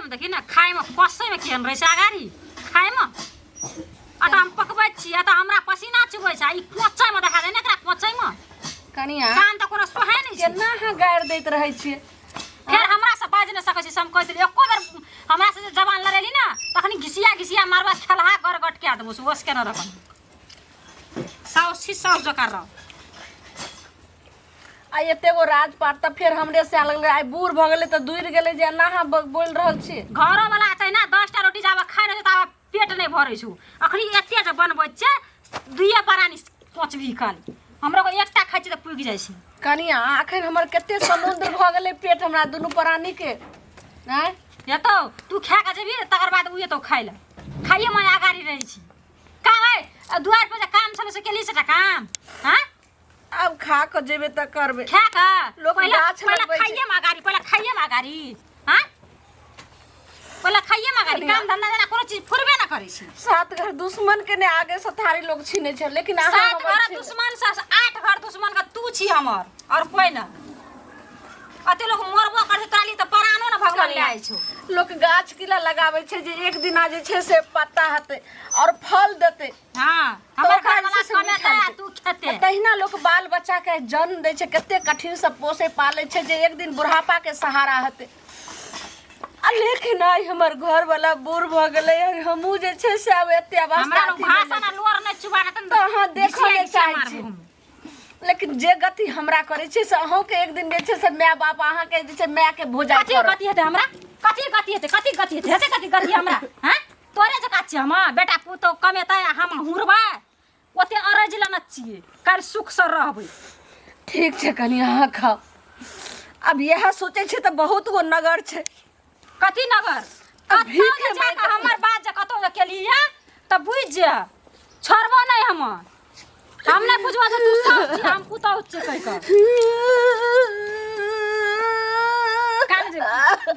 में देखी ना खाए में कसे में केहन रहे अगाड़ी खाए में अटा हम पकबै छी अटा हमरा पसीना चुबै छै ई कोचै में देखा दे ने एकरा कोचै में कनिया कान त कोनो सोहे नै छै केना हा गाड़ दैत रहै छियै फिर हमरा से बाज न सकै छी सम कहि देली एको बेर हमरा से जवान लड़ेली ना तखनी घिसिया मारबा खेलहा गरगट के देबो ओस के न रखन साउस जकार रह आ एते गो राजपाट त फिर हमरे से लगले आई बूढ़ भ गेले त दूर गेले जे ना हा बोल रहल छी घरो वाला छै ना 10 टा रोटी जाबा खाइ न त पेट नै भरै छु अखनी एते जे बनबै छै दुइये परानी पचबी काल हमरा को एकटा खाइ छी त पुग जाइ छै कनिया आखिर हमर कते समुद्र भ गेले पेट हमरा दुनु प्राणी के नै एतो तू खा के जेबी तकर बाद उ एतो खाइ ल खाइए म आगारी रहै छी का है दुआर पर जे काम छले से केली सेटा काम हां अब खा के जेबे त करबे खा के लोग गाछ लगबै छै खाइए म आगारी पहले खाइए म आगारी हां पहले खाइए म आगारी काम धंधा जना कोनो चीज फुरबे ना करै छी सात घर दुश्मन के ने आगे से थारी लोग छीने छै लेकिन अहाँ सात घर दुश्मन से 8 घर दुश्मन का तू छी हमर और कोई ना अते लोग मरबो कर ताली त परानो ना भगवान ले आइ छौ लोग गाछ किला लगाबै छै जे एक दिना जे छै से पत्ता हते और फल देते हां हमर घर वाला कमेता तू खेते तहिना लोग बाल बच्चा के जन्म दै छै कते कठिन से पोसे पाले छै जे एक दिन बुढ़ापा के सहारा हते आ लेकिन आई हमर घर वाला बूढ़ भ गेले हमहू जे छै से अब एते अवस्था हमरा भाषा ना लोर नै चुबाना त अहाँ देखो ले चाहै छी लेकिन जे गति हमरा करे छै से अहू के एक दिन जे छै से माय बाप अहाँ के जे छै माय के भोजा कथि गति हेते हमरा कथि गति हेते हेते कथि गति हमरा हैं तोरे जका छी हम बेटा पुतो कमेतै हम हुरबा ओते अरज ल न छिए काल सुख से रहबै ठीक छै कनी अहाँ खाओ अब यह सोचे छै त बहुत गो नगर छै कथि नगर अभी के जाके हमर बात जे कतो जे केलिए त बुझ जे छोड़बो नै हम नै बुझबा जे तू सब छी हम पुतो छी कहि क कान जे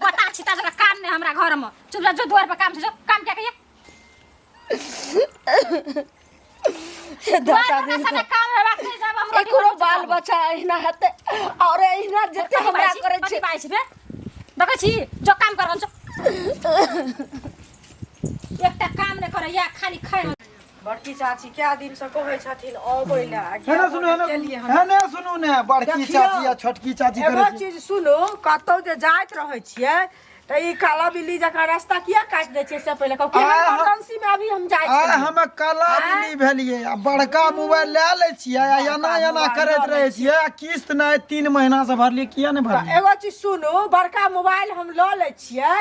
बता छी त जरा कान नै हमरा घर में चुप जो द्वार पर काम छै जो काम क्या कहिए दादा दिन से काम हेबा के जब हम एकरो बाल बच्चा एहिना हते और एहिना जते हमरा करे छै पाइ छै बे देखै छी जो काम कर हम एकटा काम नै करे या खाली खाइ बड़की चाची क्या दिन से कहै छथिन अबै ला है ना सुनू ने बड़की चाची या छोटकी चाची एगो करे चीज सुनो कतौ जे जाइत रहै छियै त ई काला बिल्ली जका रास्ता किया काट दै छै से पहिले कहू कि इमरजेंसी में अभी हम जाय छी हम काला बिल्ली भेलिए आ बड़का मोबाइल ले ले छियै आ एना करैत रहै छियै आ किस्त नै 3 महीना से भरलिए किया नै भरलिए एगो चीज सुनो बड़का मोबाइल हम ल लै छियै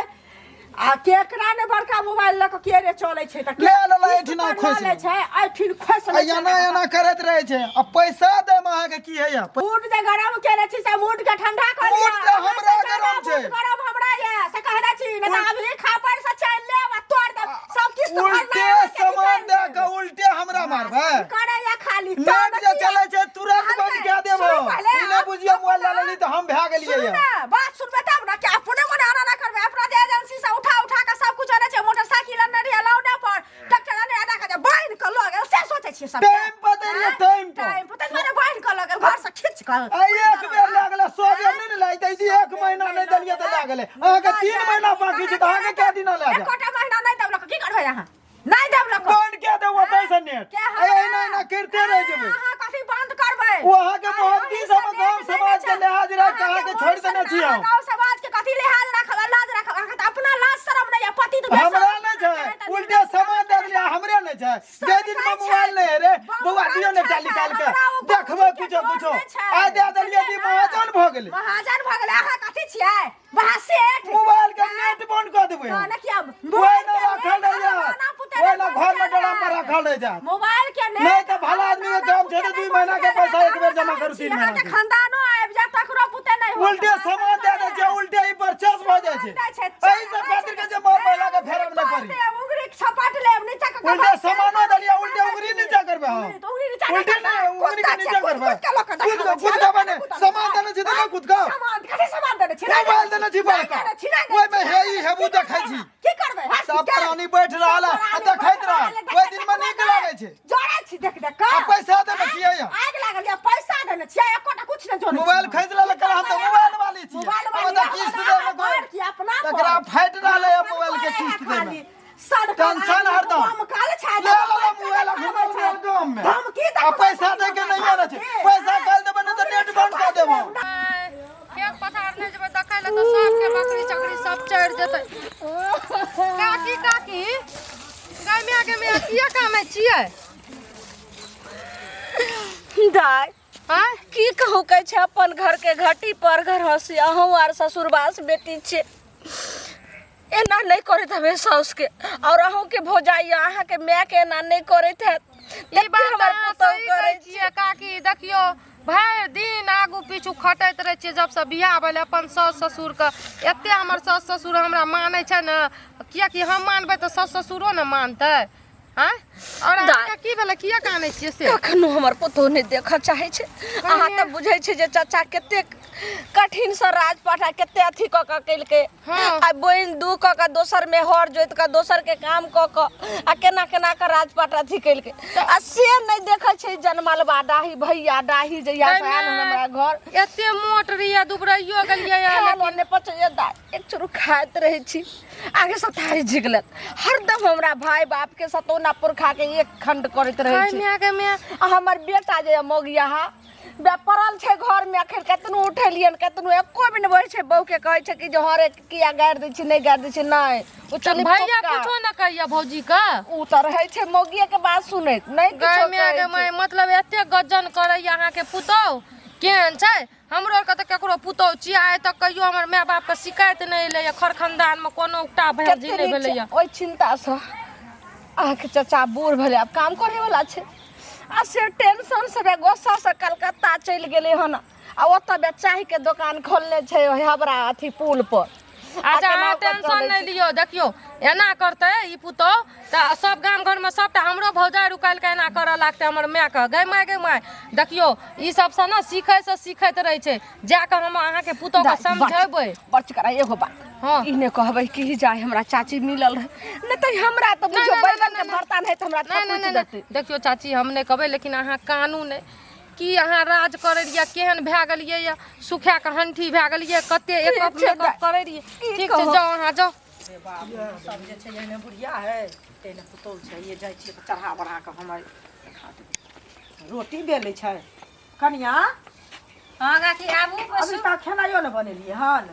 आ केकरा ने बड़का मोबाइल ल के के रे चलै छै त ले ले एठिना खोस ले छै एठिन खोस ले एना करैत रहै छै आ पैसा दे में अहाँ के की है या मूड जे गरम केने छी से मूड के ठंडा कर लिया मूड त हमरा गरम छै गरम हमरा ये से कहना छी न त अभी खापर से चल ले आ तोड़ दे सब किस्त उल्टे सामान दे के उल्टे हमरा मारबे करे या खाली नेट जे चलै छै तुरंत बंद के देबो ई नै बुझियो मोबाइल ले लेली त हम भए गेलियै या बात सुनबे तब ना कि अपने मने आना ना करबे अपना जे एजेंसी से उठा के सब कुछ आने छै मोटरसाइकिल न रे अलाउड पर ट्रैक्टर ने आना के बाइन के लगे से सोचे छी सब टाइम पता टाइम पता माने बाइन के लगे घर से खींच के आई एक बेर लागले 100 बेर नै लागतै जी 1 महीना नै देलिए त लागले अहाँ के 3 महीना बाकी छै त अहाँ के क्या दिन लागे एकोटा महीना नै देबलक की करबै अहाँ नै देबलक बंद के दे ओतै से नेट एना करते रह जेबै अहाँ कथि बंद करबै वो अहाँ के मोहब्बती सब गांव समाज के लिहाज रख के अहाँ के छोड़ देने छी हम गांव समाज के कथि लिहाज रखब लाज रखब अहाँ त अपना लाज शरम नै पति तो हमरा नै छै उल्टे सामान दे दिया हमरे नै छै जे दिन में मोबाइल नै रे बउआ दियो ने निकाल के देखबै कुछो आ दे देलिए दी महाजन भ गेलै अहाँ कथि छियै वहां सेठ मोबाइल के नेट बंद कर देबै ना क्या ओए ना रखल रह जा ओए ना घर में ड्रम पर रखल रह जा मोबाइल के नै त भला आदमी के काम छै 2 महीना के पैसा एक बेर जमा करू 3 महीना के खानदानो आबि जा तकरो पुते नै हो उल्टे सामान दे दे छै उल्टे ही परचेस भ जाय छै एही से खातिर के जे मोबाइल के फेरम नै पड़ी उंगली छपाट ले नीचा के उल्टे सामान दलिया उल्टे उंगली नीचा करबे हम उल्टे नै उंगली के नीचा करबे खुद का बने सामान देने छै त खुद का सामान कथि सामान देने छै मोबाइल देने छी बड़का ओइ में हे ई हेबू देखै छी की करबै सब प्राणी बैठ रहल आ देखैत रहल ओइ दिन में नीक लागै छै जोड़ै छी देख आ पैसा देबे किया या आग लागल या पैसा देने छियै एकोटा कुछ नै जोड़ै मोबाइल खरीद लेल कर हम त मोबाइल वाली छी मोबाइल हम त किस्त देबे की अपना तकरा फाइट लेट रहले है मोबाइल के किस्त देने टेंशन हरदम ले ला मोबाइल घुमा गांव में अब पैसा दे के नहीं आना छै पैसा कल देबे न त नेट बंद कर देबो खेत पथार ने जब देखै ल त सबके बकरी चकरी सब चढ़ जेतै काकी गाय में किया काम छियै दाय हां की कहू कहै छै अपन घर के घटी पर घर हंसी अहूँ आर ससुरबास बेटी छै एना नहीं करत हवे साउस के और अहूँ के भौजाई अहाँ के माय के एना नहीं करत है ई बात हमर पुतौ करै छियै काकी देखियो भरि दिन आगू पीछू खटैत रहे छियै जब से बियाह भेल अपन सास ससुर के एते हमर सास ससुर हमरा मानै छै न कियाकि हम मानबै त सास ससुरो न मानतै हां और अहाँ की भेल किया कानै छियै से कखनो हमर पुतौ नै देखऽ चाहै छै अहाँ त बुझै छै जे चाचा कते कठिन से राजपाठा कते अथी क क केलकै आ बहिन दू क क दोसर में हर जोइत क दोसर के काम क क आ केना केना क राजपाठ अथी केलकै आ से नै देखै छै जनमलबा डाही भैया डाही जइया से आयल हमरा घर एते मोट रिया दुबरइयो गेलियै लेकिन ने पचैया दा एक चुरु खाइत रहै छी आगे से थारी झिगलत हरदम हमरा भाई बाप के सतौना पुरखा के एक खंड करैत रहै छी हमर बेटा जे मोगिया पड़ल छै घर में आखिर केतनो उठेलियन केतनो एको भी नै बहै छै बहू के कहै छै कि जे हरे किया गाड़ दै छी नै गाड़ दै छी नै ओ चली भैया कुछो न कहिया भौजी का उ त रहै छै मोगिया के बात सुनैत नै किछो कहै छै मतलब एते गजन करैया अहाँ के पुतौ केहन छै हमरो के त केकरो पुतौ छियै आइ तक कहियो हमर माय बाप के शिकायत नै एलैया खर खानदान में कोनो उकटा भैजी नै भेलैया ओइ चिंता से अहाँ के चाचा बूढ़ भेलै अब काम करे वाला छै आ से टेंशन से गोस्सा से कलकत्ता चल गेले हन आ ओतबे चाय के दुकान खोलने छै हबरा अथी पुल पर अच्छा टेंशन नै लियो देखियो एना करते ई पुतो त सब गाम घर में सबटा हमरो भौजाई रुकाल के एना करे लागते हमर माय के गै माय देखियो ई सब से ना सीखैत रहै छै जाके हम अहाँ के पुतो के समझेबै बच करा एगो बात हां इने कहबै कि जाय हमरा चाची मिलल रहे नै त हमरा त बुझो बैगन के भरता नै त हमरा पूछ देतै देखियो चाची हम नै कहबै लेकिन अहाँ कानून है कि अहाँ राज करे रिया केहन भए गेलियै या सुखा के हंठी भए गेलियै कते एक मेकअप करे रियै ठीक छै जाओ अहाँ जाओ रे बाप सब जे छै एने बुढ़िया है तेने पुतौल छै ये जाय छै चढ़ा बढ़ा के हमर खा दे रोटी बेलै छै कनिया हां गाकी आबू अभी तक खानायो न बनेलिए हन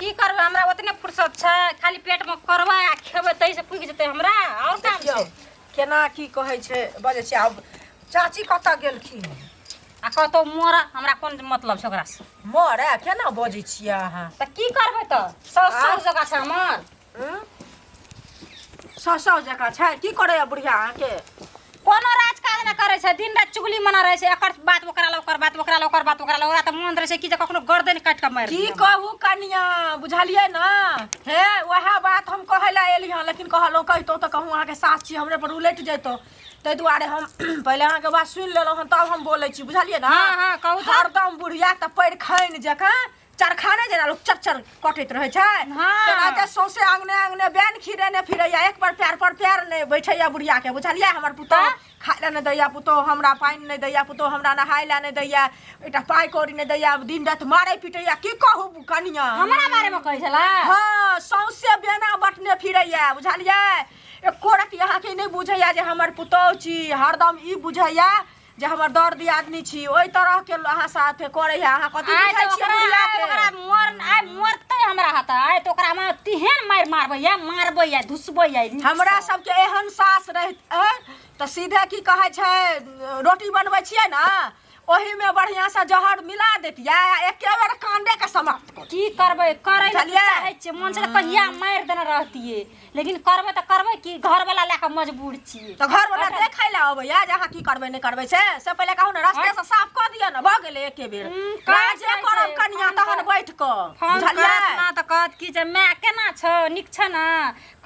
की करबै हमरा ओतने फुर्सत छै खाली पेट में करबै आ खेबै तै से पुग जेतै हमरा और काम छै केना की कहै छै बजे छै आब चाची कतऽ गेलखिन आ कहतो मोर हमरा कोन मतलब छै ओकरा से मोरे केना बजै छियै अहाँ त की करबै त सस जगह छै हमर ससौ जगह छै की करे बुढ़िया अहाँ के कोनो राजकाज न करे छै दिन रात चुगली मना रहे छै एकर बात ओकरा ल ओकर बात ओकरा ल ओकर बात ओकरा ल ओकरा त मन रहे छै कि जे कखनो गर्दन काट के मार की कहू कनिया बुझलियै न हे वएह बात हम कहै ला एली हन लेकिन कहलो कहितो त कहूँ अहाँ के सास छी हमरे पर उलट जइतो तै दुआरे हम पहले अहाँ के बात सुन लेलौ हन तब हम बोलै छी बुझलियै न हां कहू त हरदम बुढ़िया त पैर खैन जका चरखाने जेना लोग चरचर कटैत रहे छै तेनाते सौसे आंगने बैन खिरेने फिरैया एक पर पैर नै बैठैया बुढ़िया के बुझलियै हमर पुतो खाइ ला नै दैया पुतो हमरा पानि नै दैया पुतो हमरा नहाय ला नै दैया एकटा पाइ कौड़ी नै दैया दिन रात मारै पिटैया की कहू कनिया हमरा बारे में कहै छला हां सौसे बेना बटने फिरैया बुझलियै एको रति अहाँ के नै बुझैया जे हमर पुतो छी हरदम ई बुझैया जे हमर दर्दी आदमी छी ओइ तरह के अहाँ साथे करैया अहाँ कथि बुझै छी बुढ़िया के ओकरा मरतै हमरा हाथ आइ त ओकरा में तिहेन मारबै या धुसबै या हमरा सब के एहन सास रहत त सीधे की कहै छै रोटी बनबै छियै ना ओही में बढ़िया से जहर मिला देतिया एके बार कांडे के समाप्त कर की करबै करै चाहै छै मन से कहिया मार देने रहतिए लेकिन करबै त करबै की घर वाला लेके मजबूर छियै त घर वाला देखै ला अबैया जे अहाँ की करबै नै करबै से पहिले कहू न रास्ते से साफ क दिया न भ गेलै एके बेर काजे करब कनिया तहन बैठ क बुझलियै ना त कहत की जे मैं केना छ निक छ ना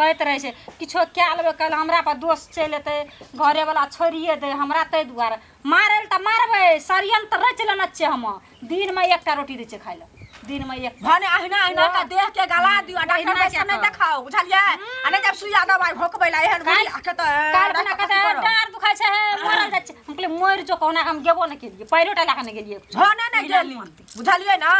कहैत रहै छै किछो क्या लेबै कल हमरा पर दोष चल एतै घरे वाला छोड़िए दे हमरा तै दुआरे मारल त मारबै सरियन त रच लेना छै हम दिन में एकटा रोटी दै छै खाइ ला दिन में एक भने अहिना अहिना का देख के गला दियो डॉक्टर वैसे नहीं देखाओ बुझलिए आ नहीं जब सुइया दवाई भोकबै ला एहन बुढ़ी आके त काल बना के डार दुखाइ छै मरल जाइ छै हम कहले मोर जो कहना हम गेबो न केलिए पैरोटा लाखा न गेलिए भने नहीं गेली बुझलिए ना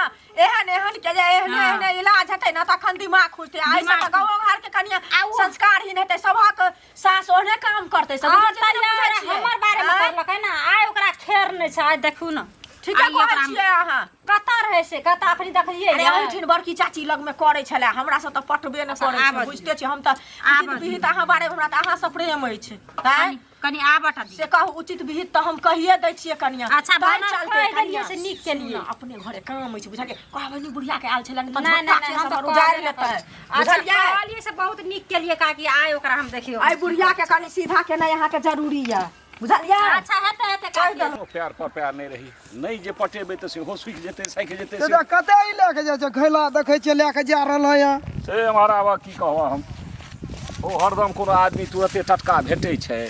एहन एहन के जे एहन एहन इलाज हेतै ना तखन दिमाग खुजतै आइ से गाँव घर के कनिया संस्कारहीन हेतै सभक सास ओहने काम करतै सब हमर बारे में करलकै ना आइ ओकरा खेर नै छै आइ देखू न ठीक है कहै छियै अहाँ कता रहै से कता अपनी देखलिए अरे ओहिठिन बड़की चाची लग में करे छले हमरा सब त पटबे न करे छै बुझते छी हम त उचित विहित अहाँ बारे में हमरा त अहाँ सब प्रेम अछि हैं कनी आबट से कहू उचित विहित त हम कहिए दै छियै कनिया अच्छा बना चलते कनिया से निक के लिए अपने घरे काम अछि बुझलिए कहबै नि बुढ़िया के आल छले नहीं नहीं हम तो उजाड़ लेतै अच्छा कहलिए से बहुत निक के लिए काकी आइ ओकरा हम देखियो आई बुढ़िया के कनी सीधा के नहीं यहाँ के जरूरी है बुझलिए अच्छा हेतै हेतै काकी प्यार पर प्यार नहीं रही नहीं जे पटेबे त से हो सुख जेते साइक जेते दादा कते लेके जाय छै खैला देखै छियै लेके जा रहल है से हमारा बा की कहवा हम ओ हरदम कोनो आदमी तुरते टटका भेटै छै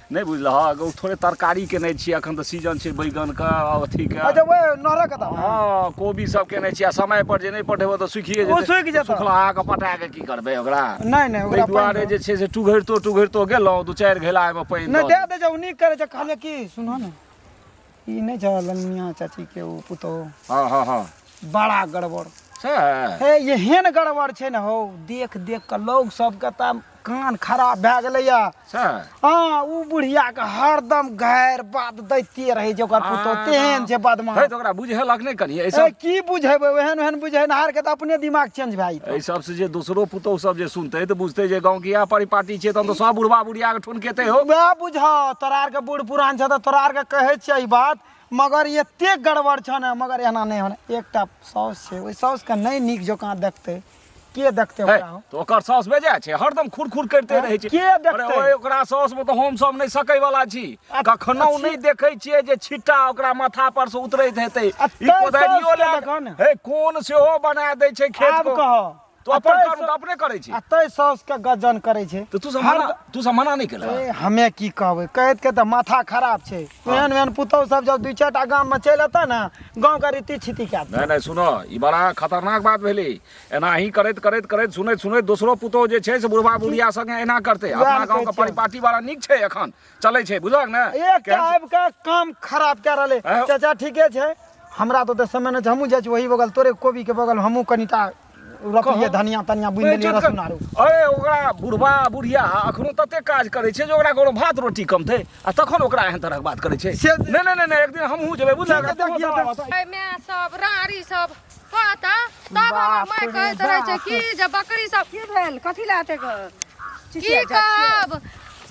नहीं बुझलह थोड़े तरकारी के नहीं छी अखन त सीजन छै बैगन का अथी के अच्छा वो नरक दा हां कोबी सब के नहीं छी समय पर जे नहीं पटेबो त सुखिए जेते ओ सुखि जेतै सुखला के पटा के की करबे ओकरा नहीं ओकरा दुआरे जे छै से टुघैरतो गेलौ दू चार घेला में पानी नहीं दे दे जाऊ नी करे छै कहले की सुनो ना ई नहीं छ लनिया चाची के उ पुतो हां बड़ा गड़बड़ से हे एहन गड़बड़ छै ना हो देख देख के लोग सब के त कान खराब भए गेलैया से हां उ बुढ़िया के हरदम गैर बात दैते रहे जे ओकर पुतो तेहन छै बदमाश है त ओकरा बुझेलक नहीं कनी ए ऐसा की बुझेबै ओहन ओहन बुझेनहार के त अपने दिमाग चेंज भए जेतै एहि सबसे जे दोसरो पुतौह सब जे सुनते तऽ बुझते जे गाँव के इएह परिपाटी छै तहन तऽ सब बुढ़वा बुढ़िया के ठुनकेते हो वएह बुझ तोरा आर के बूढ़ पुरान छ त तोरा आर के कहै छियै ई बात मगर एते गड़बड़ छ ने मगर एना नहीं होने एकटा साउस छै ओइ साउस के नहीं नीक जकां देखते के देखते ओकरा हो तो ओकर साउस बेजा छै हरदम खुरखुर करते रहै छै के देखतै? अरे ओए ओकरा साउस में तऽ हम सब नहीं सकै वाला छी कखनो नहीं देखै छियै जे छिट्टा ओकरा माथा पर से उतरैत हेतै ई कोदारियो साउस के ले देखऽ ने। हे कोन सेहो बना दै छै खेत आब को कह तो अपन काम तऽ अपने करै छी आ तै साउस के गजन करै छै तऽ तू सब मना नहीं केला ए हमे की कहबै कहैत के त माथा खराब छै एहन एहन पुतौ सब जब दू चारटा गाम में चलि अतै ना गाँव के रीति छिति के नहीं नहीं सुनो ई बड़ा खतरनाक बात भेलै एना ही करैत करैत करैत सुनैत दोसरो पुतौह जे छै से बुढ़वा बुढ़िया संगे एना करते अपना गाँव के परिपाटी बड़ा नीक छै एखन चलै छै बुझलक ने एक आबि के काम खराब कए रहलै चाचा ठीके छै हमरा तो समय ने हमहूँ जाइ छी वही बगल तोरे कोबी के बगल हमहूँ कनिटा रखिए धनिया तनिया बुनि देलिए रसुन आरू अरे ओकरा बुढ़वा बुढ़िया अखनो तते काज करे छै जे ओकरा कोनो भात रोटी कमतै आ तखन ओकरा एहन तरहक बात करे छै नहीं एक दिन हमहूँ जेबै बुझलक मैं सब रारी सब कहता तब हमर माय कहैत रहे छै कि जे बकरी सब की भेल कथि लाते की कहब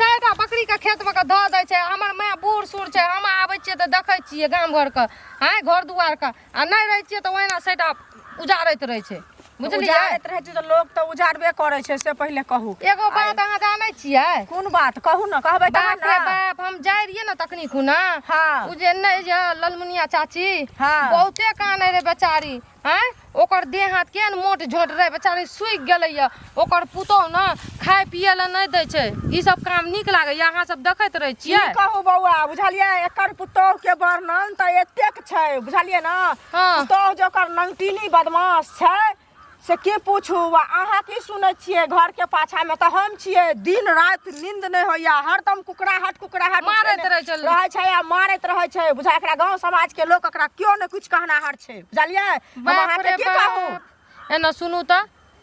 सारा बकरी के खेत में के धऽ दै छै हमर माय बूढ़ सूढ़ छै हम आबै छियै तऽ देखै छियै गाम घर के हैं घर दुआर के आ नहीं रहै छियै तऽ ओहिना सेटा उजाड़ैत रहै छै बुझलियै उजाड़ैत रहै छै तऽ लोग तऽ उजाड़बे करै छै से पहिले कहू एगो बात अहाँ जानै छियै कोन बात कहू ना कहबै बाप तहन रे ना बाप हम जाय रहियै ना तखनी खुना हाँ। उ जे नहीं जे ललमुनिया चाची हाँ। बहुते कानै रे बेचारी हैं ओकर देह हाथ केहन मोट झोट रहे बेचारी सुखि गेलैया ओकर पुतौह ना खाय पिए ला नहीं दै छै ई सब काम नीक लागैया अहाँ सब देखैत रहै की छियै कहू बौआ बुझलियै एकर पुतौह के वर्णन तऽ एतेक छै बुझलियै ना हाँ। पुतौह जे ओकर नंगटिनी बदमाश छै से के पूछू अहाँ की सुनै छियै घर के पाछा में तऽ हम छियै दिन रात नींद नहीं होइया हरदम कुकड़ाहट मारैत रहै छै रहै छै आ मारैत रहै छै बुझा एकरा गांव समाज के लोग एकरा क्यों ने कुछ कहनाहर छै बुझलियै हम बाप अहाँ रे के की कहू बाप एना सुनू तऽ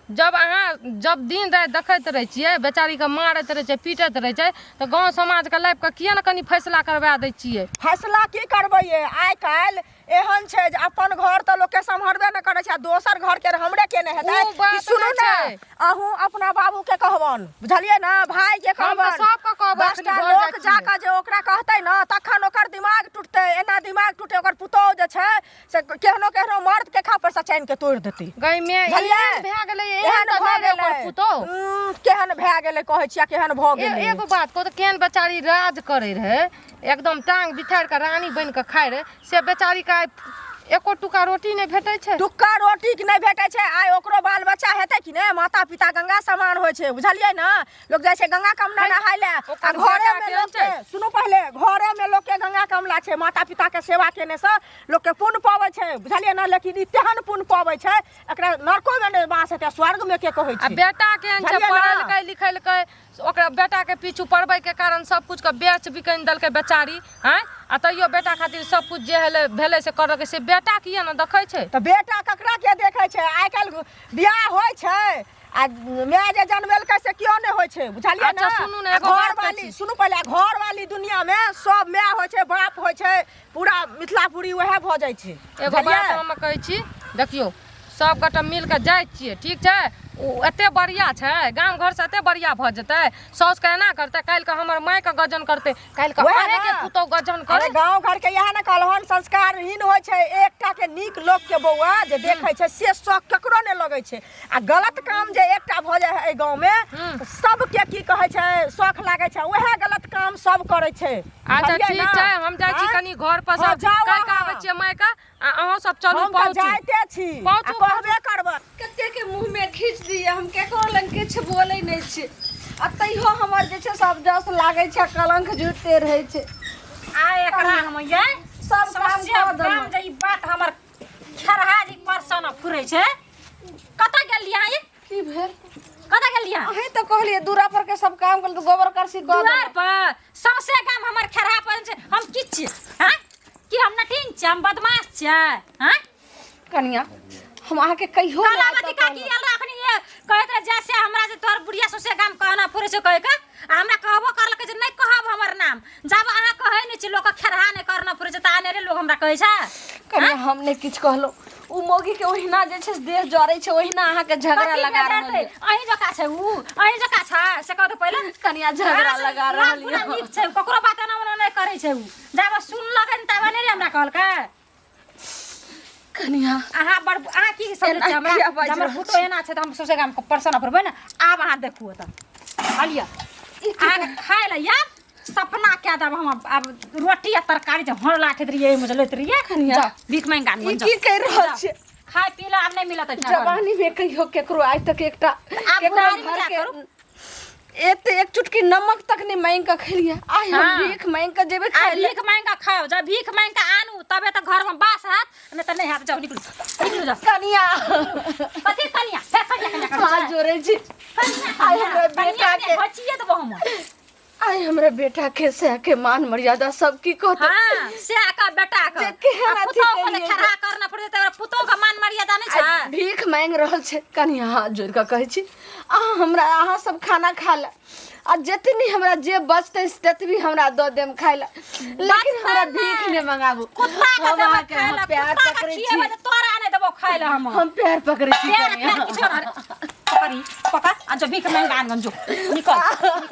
जब दिन रात देखैत रहै छियै बेचारी के मारैत रहै छै पीटैत रहै छै तऽ गाँव समाज के लाइफ के किया ने कनी फैसला करवा दै छियै फैसला की करबै आइ काल्हि एहन छै जे अपन घर तऽ लोग के सम्हरबे न करे छै दोसर घर के हमरे के ने हेतै उ बात सुनू नहि ना छै। अहूँ अपना बाबू के कहबन बुझलियै ना भाई के हम तऽ कहबन सबके कहबै दस टा अखनी घर लोग जाइ छियै। जाके जे ओकरा कहतै ना तखन ओकर दिमाग टूटतै एना दिमाग टूटे ओकर पुतौह जे छै से केहनो मर्द के खापर से चैन के तोड़ देतै गई में बुझलियै? एहन भए गेलै एहन एहन भऽ तऽ गेलै ओकर पुतौह केहन भए गेलै कहै छियै केहन भऽ गेलै एगो बात कहू तऽ केहन बेचारी राज करे रहे एकदम टांग बिठार के रानी बन के खाए रहे से बेचारी का एको टुका रोटी नहीं भेटै छै टुक्का रोटी के नहीं भेटै छै आइ ओकरो बाल बच्चा हेतै कि ने माता पिता गंगा समान होइ छै बुझलियै ना लोग जाइ छै गंगा कमला नहाय ले आ घरे में लोग के सुनो पहले घरे में लोग के गंगा कमला छै माता पिता के सेवा केने से लोग के पुण्य पाबै छै बुझलियै ना लेकिन ई तेहन पुण्य पाबै छै एकरा नरको में नहीं वास हेतै स्वर्ग में के कहै आ छै बेटा के छै पढ़लकै लिखलकै ओकरा बेटा के पीछू पढ़बै के कारण सब कुछ के बेच बिकन दलकै बेचारी हैं आ तैयो बेटा खातिर सब कुछ जे भेलै से करऽ के से बेटा किया न देखै छै तो बेटा ककरा के देखै छै आइ काल्हि बियाह होइ छै आ माय जे जनमेलकै से क्यों नहीं होइ छै बुझलियै अच्छा, ना सुनू ने, एगो घर बात वाली कहै छी। सुनू पहले घर वाली दुनिया में सब माय होइ छै बाप होइ छै पूरा मिथिलापुरी वएह भ जाइ छै एगो बात हम कहै छी देखियो सब गोटा मिल के जाइ छियै ठीक छै ओ एते बढ़िया छै गांव घर से एते बढ़िया भ जेतै साउस के एना करतै काल्हि के हमर माय के गजन करतै काल्हि के वएह अरे के ना। पुतौ गजन अरे करे गांव घर के यह ना कहलहन संस्कारहीन होइ छै एकटा के नीक लोग के बौआ जे देखे छै से शौक केकरो नहीं लगै छै आ गलत काम जे एकटा भ जाय है गांव में सब के की कहै छै शौक लागै छै वएह गलत काम सब करै छै अच्छा बुझलियै ठीक ना? छै हम जाइ छी हाँ? कनी घर पर हाँ, सब जाओ कहि के अहाँ। आबै छियै माय के आ अहाँ सब चलू हम तऽ पहुँचू जाइते छी पहुँचू, आ कहबे करबै कते के मुंह में खींच दिए हम केकरो लंग किछ बोलै नहीं छी आ तैयो हमर जे छै सब जस लागै छै कलंक जुटते रहै छै आ एकरा हम ये सब काम कर देलहुँ। काम जे ई बात हमर खरहा जी परसन फुरै छै कतऽ गेलियै ये की भेल कतऽ गेलियै अहीं तो कहलिए दूरा पर के सब काम कर गोबर करसी कर दुआर पर सौसे गाम हमर खरहा पर छै हम की छियै हैं कि हम नटीन छियै हम बदमाश छियै हैं कनिया हम अहाँ के कहियो नहीं कालावती आता काकी आयल अखनी ये कहैत रहे जैसे हमरा जे तोहर बुढ़िया सौसे गाम कहना फुरै छै कह के आ हमरा कहबो करलकै जे नहीं कहब हमर नाम जब अहाँ कहै नहीं छी लोक खरहा नहीं करना फुरै छै त आने रे लोग हमरा कहै छै कनिया हम ने किछ कहलो उ मोगी के ओहिना जे छै देह जरै छै ओहिना अहाँ के झगड़ा लगा रहल है अहीं जका छै उ अहीं जका छै से कहत पहिले कनिया झगड़ा लगा रहल पूरा है नीक छै ककरो बात ना मने नहीं करै छै उ जब सुनलकै न तब नहीं हमरा कहलकै कनिया अहाँ बड़ अहाँ की समझै छै हमरा एना किया बाजि हमर रहल बुतो एना छै त हम सोसे गाम को परसन फरबै ना आब अहाँ देखू त हलिया अहाँ खाय ल या सपना क्या दब हम अब रोटी आ तरकारी जे हर लाठे रहिए मुझे लेत रहिए कनिया। जा, भीख मांगा ई की कह रहल छै खाय पीला आब नहीं मिलत है जवानी में कहियो केकरो आज तक एकटा केकरो बुढ़ारी में घर क्या के करू? एक चुटकी नमक तक नहीं मांग के खेलिए आइ हम हाँ। भीख मांग के जेबे आ खाइ ले भीख मांग के खाओ जब भीख मांग के आनू तबे तो घर में बास हाथ नहीं तो नहीं हाथ जाओ निकलो जाओ कनिया कथी कनिया फेर कनिया हाथ जोड़े छी आइ हमरा बेटा के बचिए देबो हम आइ हमरा बेटा के से के मान मर्यादा सब की कहते हां से का बेटा का जे केहन अथी पुतो को केलियै खड़ा करना पड़े त पुतो का मान मर्यादा नहीं आइ छै भीख मांग रहल छै कनिया हाथ जोड़ के कहै छी अहाँ सब खाना खा ले आ जतनी हमरा जे बचतै ततबी हमरा दऽ देम खाइ ले लेकिन हमरा भीख नहि मंगाबू कुत्ता का हम देबो अहाँके खाय ला प्यार कुत्ता का पकड़ै खिएबे छी त तोरा नहीं देबो खाय ला हम प्यार पकड़ै छी प्यार कनिया किछो पकड़ी पकड़ आ जो भीख मांग आन जो निकल